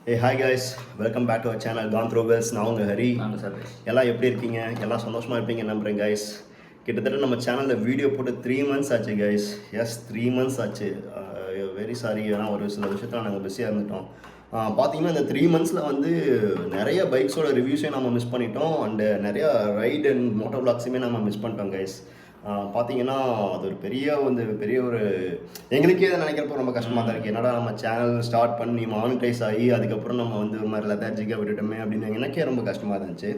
Hey, hi guys, welcome back to our channel Gone Through Wells. நான் உங்கள் ஹரி. நாங்கள் சர்வேஷ். எல்லாம் எப்படி இருக்கீங்க? எல்லாம் சந்தோஷமாக இருப்பீங்க நம்புகிறேன் கைஸ். கிட்டத்தட்ட நம்ம சேனலில் வீடியோ போட்டு 3 months ஆச்சு கைஸ். எஸ் 3 months ஆச்சு. வெரி சாரி, ஏன்னா ஒரு சில விஷயத்தில் நாங்கள் பிஸியாக இருந்துட்டோம். பார்த்தீங்கன்னா இந்த 3 monthsல வந்து நிறைய பைக்ஸோட ரிவ்யூஸையும் நம்ம மிஸ் பண்ணிட்டோம். அண்டு நிறையா ரைட் அண்ட் மோட்டோ விளாக்ஸுமே நம்ம மிஸ் பண்ணிட்டோம் கைஸ். பார்த்தீங்கன்னா அது ஒரு பெரிய ஒரு எங்களுக்கே அதை நினைக்கிறப்போ ரொம்ப கஷ்டமாக தான் இருக்குது. என்னடா நம்ம சேனல் ஸ்டார்ட் பண்ணி மானிட்டைஸ் ஆகி அதுக்கப்புறம் நம்ம வந்து ஒரு மாதிரி லெத்தாஜிக்காக விட்டுட்டோமே அப்படின்னு எனக்கே ரொம்ப கஷ்டமாக இருந்துச்சு.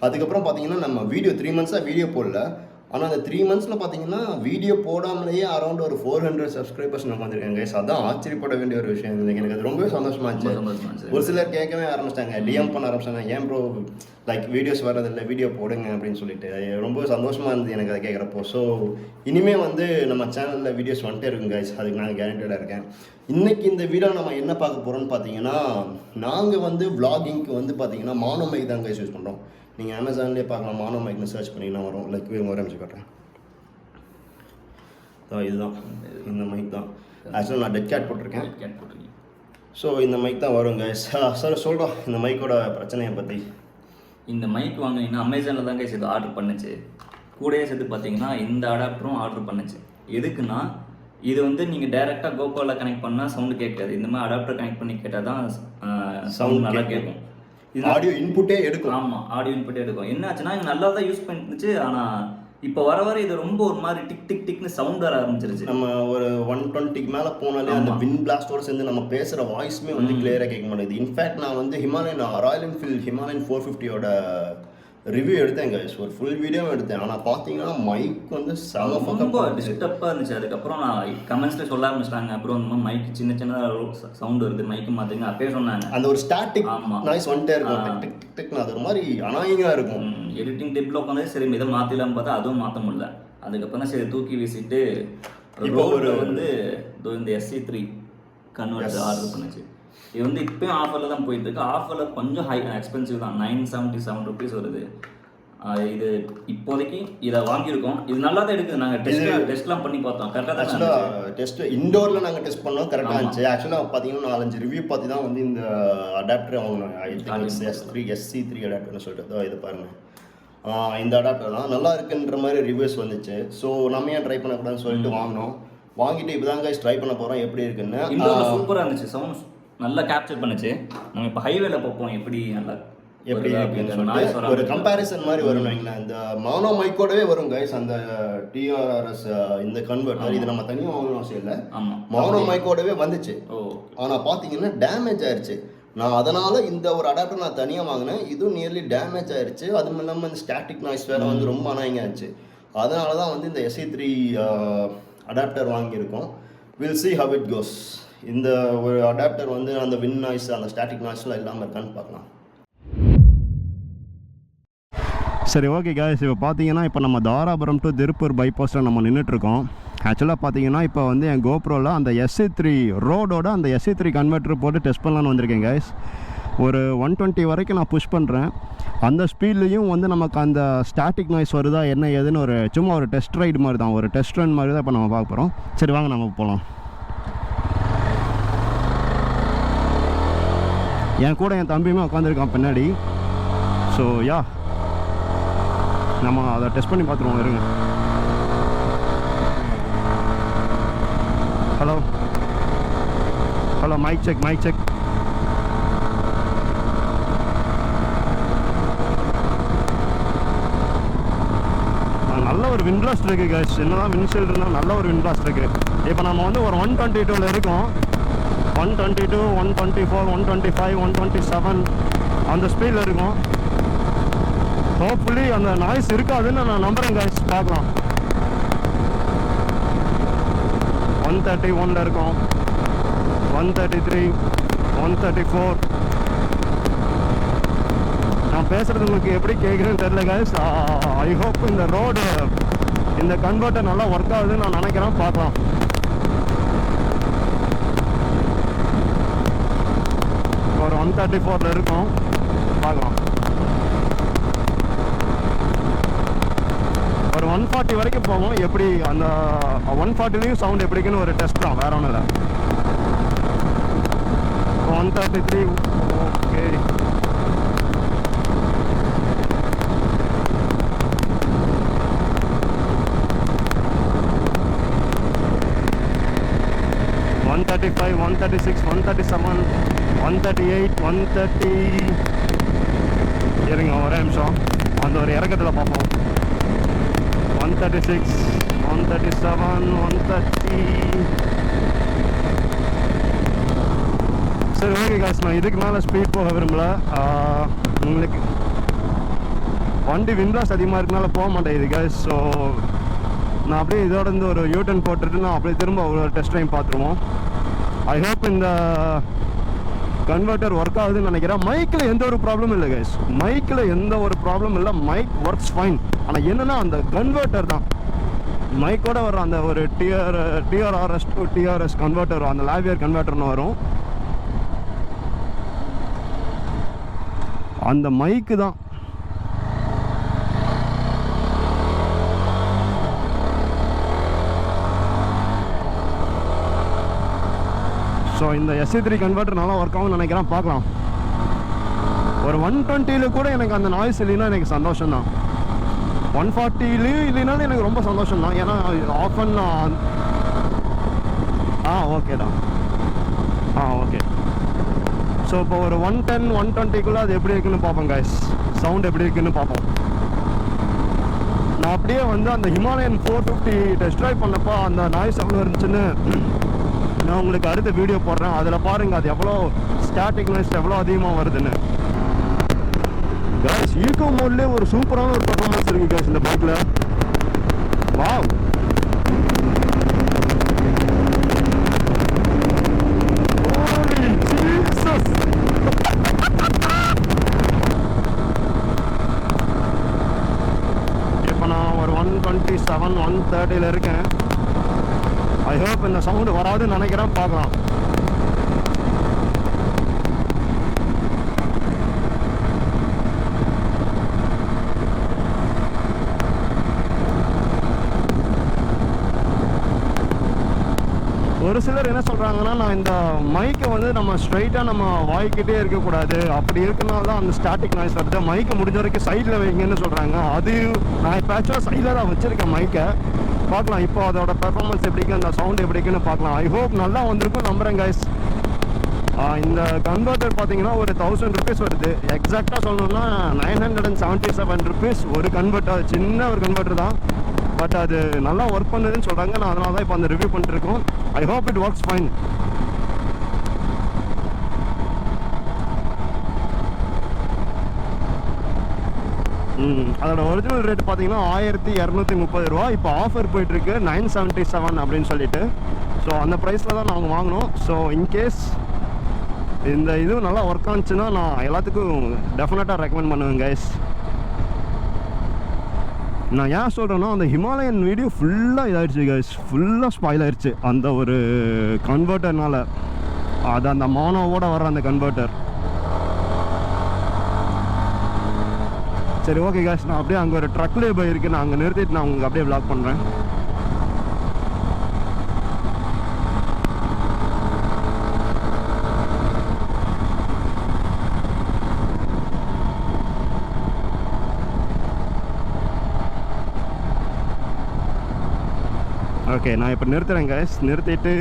அதுக்கப்புறம் பார்த்தீங்கன்னா நம்ம வீடியோ 3 months வீடியோ போடல. ஆனால் அந்த 3 monthsல பார்த்தீங்கன்னா வீடியோ போடாமலேயே அரௌண்ட் ஒரு 400 சப்ஸ்கிரைபர்ஸ் நம்ம வந்திருக்காங்க கைஸ். அதான் ஆச்சரியப்பட வேண்டிய ஒரு விஷயம். எனக்கு அது ரொம்பவே சந்தோஷமா இருந்துச்சு. ஒரு சிலர் கேட்கவே ஆரம்பிச்சிட்டாங்க, டிஎம் பண்ண ஆரம்பிச்சாங்க, ஏன் ப்ரோ லைக் வீடியோஸ் வரதில்லை, வீடியோ போடுங்க அப்படின்னு சொல்லிட்டு. ரொம்ப சந்தோஷமாக இருந்தது எனக்கு அதை கேட்குறப்போ. ஸோ இனிமேல் வந்து நம்ம சேனலில் வீடியோஸ் வந்துட்டே இருக்குங்க கைஸ், அதுக்கு நான் கேரண்டடாக இருக்கேன். இன்றைக்கி இந்த வீடியோ நம்ம என்ன பார்க்க போகிறோம்னு பார்த்தீங்கன்னா, நாங்கள் வந்து விளாகிங்க்கு வந்து பார்த்தீங்கன்னா மானோ மைக் தான் கைஸ் யூஸ் பண்ணுறோம். நீங்கள் அமேசான்லேயே பார்க்கலாம், மானோ மைக்னு சர்ச் பண்ணிங்கன்னா வரும். லைக் ஆரம்பிச்சு காட்டுறேன். இதுதான் இந்த மைக் தான். ஆக்சுவலாக நான் டெட் கேட் போட்டிருக்கேன். ஸோ இந்த மைக் தான் வருங்க சார். சொல்கிறோம் இந்த மைக்கோட பிரச்சனையை பற்றி. இந்த மைக் வாங்கினீங்கன்னா அமேசானில் தான் கைஸ் இது ஆர்டர் பண்ணுச்சு. கூடயே சேர்த்து பார்த்தீங்கன்னா இந்த அடாப்டரும் ஆர்டர் பண்ணுச்சு. எதுக்குன்னா இது வந்து நீங்கள் டைரெக்டாக கோபாவில் கனெக்ட் பண்ணால் சவுண்டு கேட்காது. இந்த மாதிரி அடாப்டர் கனெக்ட் பண்ணி கேட்டால் தான் சவுண்ட் நல்லா கேட்கும். இது ஆடியோ இன்புட்டே எடுக்கும். ஆமாம், ஆடியோ இன்புட்டே எடுக்கும். என்ன ஆச்சுன்னா இது நல்லா தான் யூஸ் பண்ணிருந்துச்சு. ஆனால் இப்போ வர இது ரொம்ப ஒரு மாதிரி டிக் டிக் டிக்னு சவுண்ட் வர ஆரம்பிச்சிருச்சு. நம்ம ஒரு 120க்கு மேலே போனாலே அந்த வின் பிளாஸ்டோட சேர்ந்து நம்ம பேசுகிற வாய்ஸுமே வந்து கிளியராக கேட்க மாட்டேங்குது. இன்ஃபேக்ட் நான் வந்து ராயல் என்ஃபீல்ட் ஹிமாலயன் 450யோட ரிவ்யூ எடுத்தேன் கைஸ், ஒரு ஃபுல் வீடியோவும் எடுத்தேன். ஆனால் பார்த்தீங்கன்னா மைக் வந்து ரொம்ப டிஸ்டர்பாக இருந்துச்சு. அதுக்கப்புறம் நான் கமெண்ட்ஸில் சொல்ல ஆரம்பிச்சிட்டாங்க, அப்புறம் இந்த மாதிரி மைக்கு சின்னதாக சவுண்ட் வருது, மைக்கு மாற்றுங்க அப்பயே சொன்னாங்க. அந்த ஒரு ஸ்டாட்டிக் நாய்ஸ் வந்துட்டே இருக்கும், டிக் டிக் டிக்னு. அது ஒரு மாதிரி அனாயிங்காக இருக்கும். எடிட்டிங் டேபிள் உட்காந்து சரி இதை மாற்றிடலாம்னு பார்த்தா அதுவும் மாற்ற முடியல. அதுக்கப்புறம் தான் சரி தூக்கி வீசிட்டு இப்போ ஒரு வந்து இந்த SC3 கன்வெர்ட்டர் ஆர்டர் பண்ணுச்சு. இது வந்து இப்போயும் ஆஃபரில் தான் போயிட்டு இருக்கு. ஆஃபரில் கொஞ்சம் எக்ஸ்பென்சிவ் தான், 977 rupees வருது. இது இப்போதைக்கு இதை வாங்கியிருக்கோம். இது நல்லா தான் இருக்குது. நாங்கள் டெஸ்ட்லாம் பண்ணி பார்த்தோம், கரெக்டாக தான். ஆக்சுவலாக டெஸ்ட் இண்டோரில் நாங்கள் டெஸ்ட் பண்ணோம், கரெக்டாக இருந்துச்சு. ஆக்சுவலாக பார்த்தீங்கன்னா 4-5 ரிவ்யூ பார்த்து தான் வந்து இந்த அடாப்டர் வாங்கினோம். SC3 அடாப்டர்னு சொல்லிட்டு இது பாருங்கள். இந்த அடாப்டர் தான் நல்லா இருக்குன்ற மாதிரி ரிவ்யூஸ் வந்துச்சு. ஸோ நம்ம ஏன் ட்ரை பண்ணக்கூடாதுன்னு சொல்லிட்டு வாங்கினோம். வாங்கிட்டு இப்போ தான் கைஸ் ட்ரை பண்ண போகிறோம் எப்படி இருக்குன்னு. சூப்பராக இருந்துச்சு, சவுண்ட் நல்லா கேப்சர் பண்ணுச்சு. நம்ம இப்போ ஹைவேல பார்ப்போம் எப்படி நல்லா எப்படி ஒரு கம்பேரிசன் மாதிரி வரும். இந்த மானோ மைக்கோடவே வரும் கைஸ் அந்த TRRS இந்த கன்வெர்ட்டர். இது நம்ம தனியாக வாங்கணும் அவசியம் இல்லை, மானோ மைக்கோடவே வந்துச்சு. ஆனால் பார்த்தீங்கன்னா டேமேஜ் ஆயிடுச்சு. நான் அதனால் இந்த ஒரு அடாப்டர் நான் தனியாக வாங்கினேன், இதுவும் நியர்லி டேமேஜ் ஆயிடுச்சு. அதுவும் இல்லாமல் இந்த ஸ்டாட்டிக் நாய்ஸ் வேறு வந்து ரொம்ப அனாயிங்க ஆச்சு. அதனால தான் வந்து இந்த SC3 அடாப்டர் வாங்கியிருக்கோம். Will see how it goes. இந்த ஒரு அடாப்டர் வந்து அந்த வின் நாய்ஸ் அந்த ஸ்டாட்டிக் நாய்ஸ்லாம் இல்லாமல் இருக்கான்னு பார்க்கலாம். சரி, ஓகே காய்ஸ். இப்போ பார்த்தீங்கன்னா இப்போ நம்ம தாராபுரம் டு திருப்பூர் பைபாஸில் நம்ம நின்றுட்டுருக்கோம். ஆக்சுவலாக பார்த்தீங்கன்னா இப்போ வந்து என் கோப்ரோவில் அந்த SC3 ரோடோட அந்த SC3 கன்வெர்ட்டர் போட்டு டெஸ்ட் பண்ணலான்னு வந்திருக்கேன் காய்ஸ். ஒரு 120 வரைக்கும் நான் புஷ் பண்ணுறேன். அந்த ஸ்பீட்லேயும் வந்து நமக்கு அந்த ஸ்டாட்டிக் நாய்ஸ் வருதா என்ன ஏதுன்னு ஒரு சும்மா ஒரு டெஸ்ட் ரைடு மாதிரி தான், ஒரு டெஸ்ட் ரன் மாதிரி தான் இப்போ நம்ம பார்க்க போகிறோம். சரி வாங்க நம்ம போகலாம். என் கூட என் தம்பியுமே உட்காந்துருக்கான் பின்னாடி. ஸோ யா, நம்ம அதை டெஸ்ட் பண்ணி பார்த்துருவோம். இருங்க. Hello hello, mic check. நல்ல ஒரு விண்ட்லாஸ்ட் இருக்குது கைஸ். என்னதான் விண்ட்ஷீல்டு இருந்தாலும் நல்ல ஒரு விண்ட்லாஸ்ட் இருக்குது. இப்போ நம்ம வந்து ஒரு 122ல் இருக்கோம். 122, 124, 125, 127 அந்த ஸ்பீடில் இருக்கும். ஹோப்ஃபுல்லி அந்த நாய்ஸ் இருக்காதுன்னு நான் நம்புகிறேன் கைஸ். பார்க்கலாம். 131ல் இருக்கும், 133, 134. நான் பேசுகிறது உங்களுக்கு எப்படி கேட்குறேன்னு தெரியல கைஸ். ஐ ஹோப் இந்த ரோடு இந்த கன்வெர்ட்டர் நல்லா ஒர்க் ஆகுதுன்னு நான் நினைக்கிறேன். பார்க்கலாம். ஒரு 134ல் இருக்கும், பார்க்கலாம். ஒரு 140 வரைக்கும் போகும். எப்படி அந்த 140லையும் சவுண்ட் எப்படி இருக்குன்னு ஒரு டெஸ்ட் தான், வேற ஒன்றும் இல்லை. 133. Okay. One 35, 136, 137, 138, 130. இருங்க ஒரே நிமிஷம் அந்த ஒரு இறக்கத்தில் பார்ப்போம். 136, 137, 130. சரி ஓகே காசு, நான் இதுக்கு மேலே ஸ்பீட் போக விரும்பல. உங்களுக்கு வண்டி விண்ட்லாஸ் அதிகமாக இருக்கனால போக மாட்டேங்குது காசு. ஸோ நான் அப்படியே இதோட இருந்து ஒரு யூட்டன் போட்டுட்டு நான் அப்படியே திரும்ப ஒரு டெஸ்ட் டைம் பார்த்துருவோம். ஐ ஹோப் இந்த கன்வெர்ட்டர் ஒர்க் ஆகுதுன்னு நினைக்கிறேன். மைக்கில் எந்த ஒரு ப்ராப்ளமும் இல்லை கைஸ், மைக்கில் எந்த ஒரு ப்ராப்ளம் இல்லை. Mic works fine. ஆனால் என்னென்னா அந்த கன்வெர்ட்டர் தான், மைக்கோட வர அந்த ஒரு டிஆர்ஆர்எஸ் டு டிஆர்எஸ் கன்வெர்ட்டர் வரும், அந்த லாவியர் கன்வெர்ட்டர்னு வரும். அந்த மைக்கு தான். ஸோ இந்த SC3 கன்வெர்ட்டர் நல்லா ஒர்க் ஆகும்னு நினைக்கிறேன், பார்க்கலாம். ஒரு 120 கூட எனக்கு அந்த நாய்ஸ் இல்லைன்னா எனக்கு சந்தோஷம் தான். 140 இல்லைனாலும் எனக்கு ரொம்ப சந்தோஷம் தான். ஏன்னா ஆஃப் பண்ண ஓகேடா. ஓகே. ஸோ இப்போ ஒரு 110, 120குள்ளே அது எப்படி இருக்குன்னு பார்ப்போம் கைஸ், சவுண்ட் எப்படி இருக்குன்னு பார்ப்போம். நான் அப்படியே வந்து அந்த ஹிமாலயன் 450 டெஸ்ட் ட்ரைவ் பண்ணப்போ அந்த நாய்ஸ் எவ்வளோ இருந்துச்சுன்னு நான் உங்களுக்கு அடுத்த வீடியோ போடுறேன். அதில் பாருங்கள் அது எவ்வளோ ஸ்டாட்டிக் நாய்ஸ் எவ்வளோ அதிகமாக வருதுன்னு. கைஸ் ஈகோ மோட்லேயே ஒரு சூப்பரான ஒரு பர்ஃபார்மன்ஸ் இருக்குது கைஸ் இந்த பைக்கில். வாவ். இப்போ நான் ஒரு 127, 130 இருக்கேன். ஐ ஹோப் இந்த சவுண்டு வராதுன்னு நினைக்கிறேன், பார்க்கலாம். ஒரு சிலர் என்ன சொல்கிறாங்கன்னா, நான் இந்த மைக்கை வந்து நம்ம ஸ்ட்ரைட்டாக நம்ம வாய்க்கிட்டே இருக்கக்கூடாது, அப்படி இருக்கனால தான் அந்த ஸ்டாட்டிக் நாய்ஸ் வருது. மைக்கை முடிஞ்ச வரைக்கும் சைடில் வைங்கன்னு சொல்கிறாங்க. அது நான் இப்போ ஆக்சுவலாக சைடில் தான் வச்சுருக்கேன் மைக்கை. பார்க்கலாம் இப்போ அதோட பெர்ஃபார்மன்ஸ் எப்படி இருக்குது, அந்த சவுண்ட் எப்படி இருக்குன்னு பார்க்கலாம். ஐ ஹோப் நல்லா வந்திருக்கும் நம்புகிறேன் கைஸ். இந்த கன்வெர்ட்டர் பார்த்தீங்கன்னா ஒரு 1000 rupees வருது. எக்ஸாக்டாக சொல்லணும்னா 977 rupees ஒரு கன்வெர்ட்டர். சின்ன ஒரு கன்வெர்ட்டர் தான், பட் அது நல்லா ஒர்க் பண்ணுதுன்னு சொல்கிறாங்க. நான் அதனால தான் இப்போ அந்த ரிவ்யூ பண்ணிட்டுருக்கோம். I hope it works fine. அதோட ஒரிஜினல் ரேட் பார்த்தீங்கன்னா 1230 ரூபா. இப்போ ஆஃபர் போயிட்டுருக்கு 977 அப்படின்னு சொல்லிட்டு. ஸோ அந்த ப்ரைஸில் தான் நாங்கள் வாங்கினோம். ஸோ இன்கேஸ் இந்த இது நல்லா ஒர்க் ஆனிச்சுன்னா நான் எல்லாத்துக்கும் டெஃபினட்டாக ரெக்கமெண்ட் பண்ணுவேன் கைஸ். நான் ஏன் சொல்கிறேன்னா, அந்த ஹிமாலயன் வீடியோ ஃபுல்லாக இதாகிடுச்சு கைஸ், ஃபுல்லாக ஸ்பாயில் ஆயிடுச்சு அந்த ஒரு கன்வெர்ட்டர்னால. அது அந்த மோனோவோட வர அந்த கன்வெர்ட்டர். சரி ஓகே கைஸ், நான் அப்படியே அங்கே ஒரு ட்ரக் லேபர் இருக்குது, நான் அங்கே நிறுத்திட்டு நான் உங்களுக்கு அப்படியே vlog பண்ணுறேன். ஓகே நான் இப்போ நிறுத்துறேன் கைஸ். நிறுத்திட்டு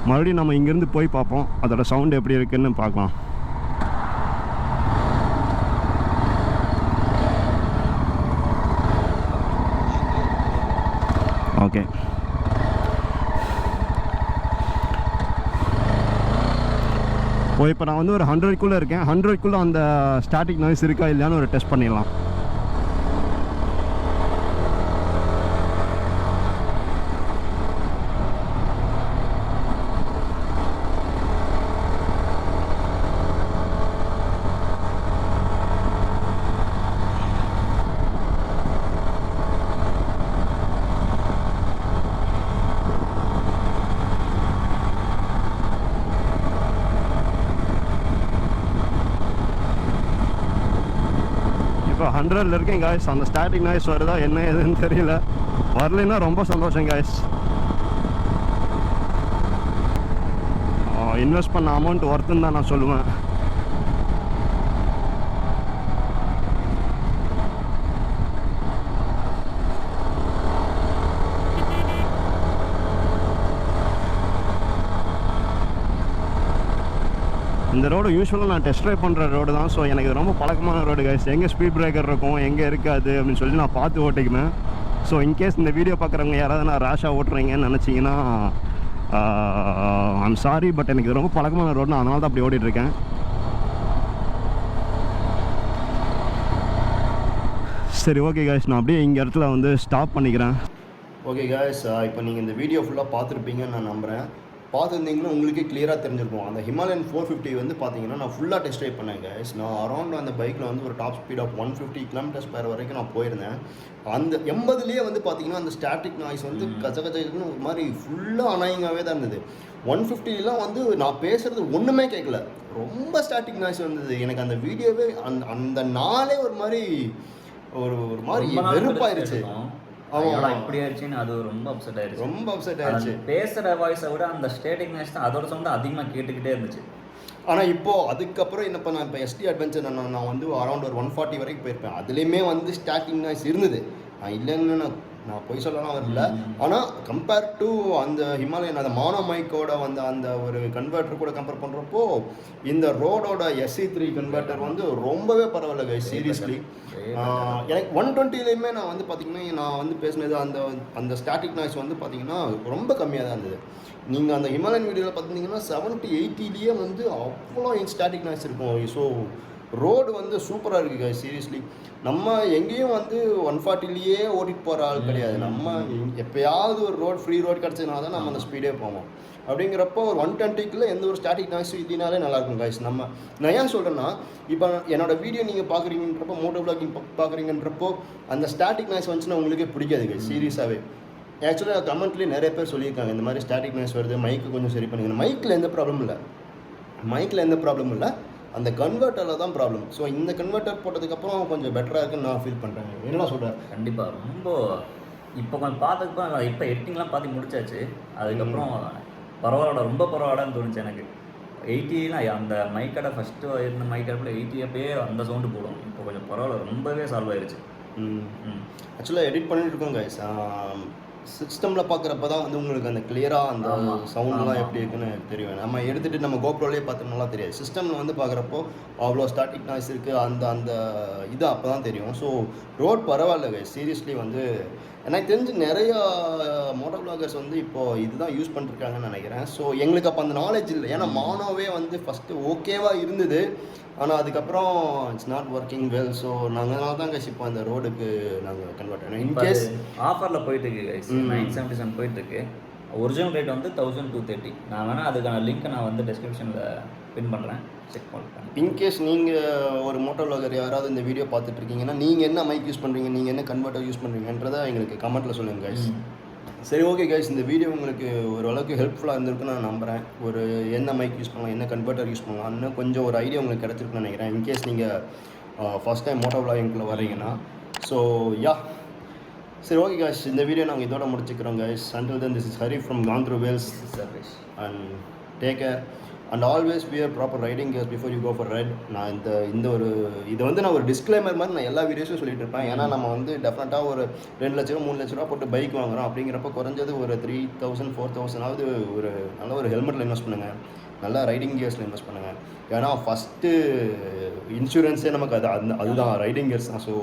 மறுபடியும் நம்ம இங்கேருந்து போய் பார்ப்போம் அதோட சவுண்ட் எப்படி இருக்குன்னு பார்க்கலாம். ஓகே இப்போ நான் வந்து ஒரு 100க்குள்ளே இருக்கேன். 100க்குள்ளே அந்த ஸ்டாட்டிக் நாய்ஸ் இருக்கா இல்லையான்னு ஒரு டெஸ்ட் பண்ணிடலாம். இப்போ 100ல் இருக்கேன் காய்ஸ். அந்த ஸ்டாட்டிக் நாய்ஸ் வருதா என்ன ஏதுன்னு தெரியல. வரலைன்னா ரொம்ப சந்தோஷம் காய்ஸ். இன்வெஸ்ட் பண்ண அமௌண்ட் ஒர்த்துன்னு தான் நான் சொல்லுவேன். இந்த ரோடு யூஸ்வலாக நான் டெஸ்ட் ட்ரைவ் பண்ணுற ரோடு தான். ஸோ எனக்கு இது ரொம்ப பழக்கமான ரோடு கைஸ். எங்கே ஸ்பீட் பிரேக்கர் இருக்கும், எங்கே இருக்காது அப்படின்னு சொல்லி நான் பார்த்து ஓட்டிக்குவேன். ஸோ இன்கேஸ் இந்த வீடியோ பார்க்குறவங்க யாராவது நான் ரேஷாக ஓட்டுறீங்கன்னு நினச்சிங்கன்னா ஐம் சாரி, பட் எனக்கு இது ரொம்ப பழக்கமான ரோடு, நான் அதனால தான் அப்படி ஓட்டிகிட்ருக்கேன். சரி ஓகே கைஸ், நான் அப்படியே இங்கே இடத்துல வந்து ஸ்டாப் பண்ணிக்கிறேன். ஓகே கைஸ், இப்போ நீங்கள் இந்த வீடியோ ஃபுல்லாக பார்த்துருப்பீங்கன்னு நான் நம்புகிறேன். பார்த்துருந்தீங்கன்னா உங்களுக்கே கிளியராக தெரிஞ்சிருக்கும். அந்த ஹிமாலயன் 450 வந்து பார்த்தீங்கன்னா நான் ஃபுல்லாக டெஸ்ட் ட்ரைவ் பண்ணேன் கைஸ். நான் அரௌண்ட் அந்த பைக்கில் வந்து ஒரு டாப் ஸ்பீட் ஆஃப் 150 km/h வரைக்கும் நான் போயிருந்தேன். அந்த 80லேயே வந்து பார்த்தீங்கன்னா அந்த ஸ்டாட்டிக் நாய்ஸ் வந்து கச்சன்னு ஒரு மாதிரி ஃபுல்லாக அனாயிங்காகவே தான் இருந்தது. 150லாம் வந்து நான் பேசுகிறது ஒன்றுமே கேட்கல, ரொம்ப ஸ்டாட்டிக் நாய்ஸ் வந்தது. எனக்கு அந்த வீடியோவே அந்த நாளே ஒரு மாதிரி ஒரு மாதிரி வெறுப்பாயிருச்சு. இப்படி ஆயிடுச்சுன்னு அது ரொம்ப அப்செட் ஆயிடுச்சு. ரொம்ப அப்செட் ஆயிடுச்சு. பேசுகிற வாய்ஸை விட அந்த ஸ்டேட்டிக் நாய்ஸ் தான் அதோட சவுண்ட் அதிகமாக கேட்டுக்கிட்டே இருந்துச்சு. ஆனால் இப்போது அதுக்கப்புறம் என்ன பண்ண, இப்போ எஸ்டி அட்வென்ச்சர் நான் வந்து அரௌண்ட் ஒரு 140 வரைக்கும் போயிருப்பேன். அதுலேயுமே வந்து ஸ்டாட்டிக் நாய்ஸ் இருந்தது. நான் இல்லைன்னு நான் போய் சொல்லலாம் வரல. ஆனால் கம்பேர் டு அந்த ஹிமாலயன் அந்த மானோ மைக்கோட வந்து அந்த ஒரு கன்வெர்ட்டர் கூட கம்பேர் பண்ணுறப்போ இந்த ரோடோட SE3 கன்வெர்ட்டர் வந்து ரொம்பவே பரவாயில்ல கைஸ், சீரியஸ்லி. எனக்கு 120லேயுமே நான் வந்து பார்த்திங்கன்னா நான் வந்து பேசினது அந்த ஸ்டாட்டிக் நாய்ஸ் வந்து பார்த்திங்கன்னா ரொம்ப கம்மியாக தான் இருந்தது. நீங்கள் அந்த ஹிமாலயன் வீடியோவில் பார்த்திங்கன்னா 70-80லேயே வந்து அவ்வளோ ஸ்டாட்டிக் நாய்ஸ் இருக்கும். ஸோ ரோடு வந்து சூப்பராக இருக்குது கைஸ், சீரியஸ்லி. நம்ம எங்கேயும் வந்து 140லேயே ஓட்டிகிட்டு போகிற ஆள் கிடையாது. நம்ம எப்போயாவது ஒரு ஃப்ரீ ரோடு கிடச்சதுனால தான் நம்ம அந்த ஸ்பீடே போவோம். அப்படிங்கிறப்போ ஒரு 120க்குள்ளே எந்த ஒரு ஸ்டாட்டிக் நாய்ஸ் இல்லைனாலே நல்லாயிருக்கும் கைஸ். நான் ஏன் சொல்கிறேன்னா, இப்போ என்னோடய வீடியோ நீங்கள் பார்க்குறீங்கன்றப்போ, மோட்டோ விளாகிங் பார்க்குறீங்கன்றப்போ அந்த ஸ்டாட்டிக் நாய்ஸ் வந்துச்சுன்னா உங்களுக்கே பிடிக்காது கைஸ், சீரியஸாகவே. ஆக்சுவலாக கமெண்ட்லேயே நிறைய பேர் சொல்லியிருக்காங்க இந்த மாதிரி ஸ்டாட்டிக் நாய்ஸ் வருது, மைக்கு கொஞ்சம் சரி பண்ணுங்க. மைக்கில் எந்த ப்ராப்ளமும் இல்லை, அந்த கன்வெர்ட்டரில் தான் ப்ராப்ளம். ஸோ இந்த கன்வெர்ட்டர் போட்டதுக்கப்புறம் கொஞ்சம் பெட்டராக இருக்குன்னு நான் ஃபீல் பண்ணுறேன். என்ன சொல்கிறேன், கண்டிப்பாக ரொம்ப இப்போ கொஞ்சம் பார்த்துக்கப்போ இப்போ எடிட்டிங்லாம் பார்த்து முடிச்சாச்சு. அதுக்கப்புறம் பரவாயில்ல, ரொம்ப பரவாயில்லன்னு தோணுச்சு எனக்கு. 80லாம் அந்த மைக்கடை ஃபஸ்ட்டு இருந்த மைக்கடை 80 அப்பயே அந்த சவுண்டு போடும். இப்போ கொஞ்சம் பரவாயில்ல, ரொம்பவே சால்வ் ஆயிடுச்சு. ஆக்சுவலாக எடிட் பண்ணிட்டு இருக்கோம் கைஸ். சிஸ்டமில் பார்க்குறப்ப தான் வந்து உங்களுக்கு அந்த கிளியராக அந்த சவுண்ட்லாம் எப்படி இருக்குன்னு தெரியும். நம்ம எடுத்துகிட்டு நம்ம கோப்ரோலேயே பார்த்தோம்னாலாம் தெரியாது. சிஸ்டமில் வந்து பார்க்குறப்போ அவ்வளோ ஸ்டாட்டிக் நாய்ஸ் இருக்குது, அந்த இது அப்போ தான் தெரியும். ஸோ ரோட் பரவாயில்ல கைஸ், சீரியஸ்லி. வந்து எனக்கு தெரிஞ்சு நிறையா மோட்டோ விளாகர்ஸ் வந்து இப்போது இதுதான் யூஸ் பண்ணிருக்காங்கன்னு நினைக்கிறேன். ஸோ எங்களுக்கு அப்போ அந்த நாலேஜ் இல்லை. ஏன்னா மானோவே வந்து ஃபஸ்ட்டு ஓகேவாக இருந்தது, ஆனால் அதுக்கப்புறம் it's not working well. So நாங்கள் தான் கைஸ் இப்போ அந்த ரோடுக்கு நாங்கள் கன்வெர்ட் பண்ணோம். இன்கேஸ் ஆஃபரில் போயிட்டுருக்கு கைஸ், 977 போயிட்டுருக்கு. ஒரிஜினல் ரேட் வந்து 1230. நான் வேணால் அதுக்கான லிங்க்கை நான் வந்து டிஸ்கிரிப்ஷனில் பின் பண்ணுறேன், செக் பண்ணுறேன். இன்கேஸ் நீங்கள் ஒரு மோட்டோ விளாகர் யாராவது இந்த வீடியோ பார்த்துட்ருக்கீங்கன்னா நீங்கள் என்ன மைக் யூஸ் பண்ணுறீங்க, நீங்கள் என்ன கன்வெர்ட்டர் யூஸ் பண்ணுறீங்கன்றதை எங்களுக்கு கமெண்ட்டில் சொல்லுங்கள் கைஸ். சரி ஓகே கைஸ், இந்த வீடியோ உங்களுக்கு ஓரளவுக்கு ஹெல்ப்ஃபுல்லாக இருந்திருக்குன்னு நான் நம்புகிறேன். ஒரு என்ன மைக் யூஸ் பண்ணலாம், என்ன கன்வெர்ட்டர் யூஸ் பண்ணலாம், இன்னும் கொஞ்சம் ஒரு ஐடியா உங்களுக்கு கிடச்சிருக்குன்னு நினைக்கிறேன். இன்கேஸ் நீங்கள் ஃபஸ்ட் டைம் மோட்டோ விளாகிங்குள்ளே வரீங்கன்னா. ஸோ யா, சரி ஓகே கைஸ், இந்த வீடியோ நாங்கள் இதோட முடிச்சுக்கிறோம் guys. Until then, this is Hari from Gone Through Wales, and take care and always wear proper riding gears before you go for ride. நான் இந்த ஒரு இது வந்து நான் ஒரு டிஸ்க்ளைமர் மாதிரி நான் எல்லா வீடியோஸும் சொல்லிட்டு இருப்பேன். ஏன்னா நம்ம வந்து டெஃபினட்டாக ஒரு 2 லட்ச ரூபா 3 லட்ச ரூபா போட்டு பைக் வாங்குகிறோம். அப்படிங்கிறப்ப குறைஞ்சது ஒரு 3000 4000 ஒரு நல்ல ஒரு ஹெல்மெட்டில் இன்வெஸ்ட் பண்ணுங்கள், நல்லா ரைடிங் கியர்ஸில் இன்வெஸ்ட் பண்ணுங்கள். ஏன்னா ஃபஸ்ட்டு இன்சூரன்ஸே நமக்கு அதுதான் ரைடிங் கியர்ஸ் தான். ஸோ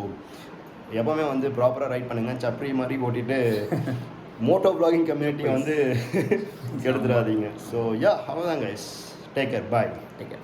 எப்போவுமே வந்து ப்ராப்பராக ரைட் பண்ணுங்கள். சப்ரி மாதிரி ஓட்டிட்டு மோட்டோ விளாகிங் கம்யூனிட்டியை வந்து எடுத்துடாதீங்க. ஸோ யா, அவ்வளோதான் guys. Take care. Bye. Take care.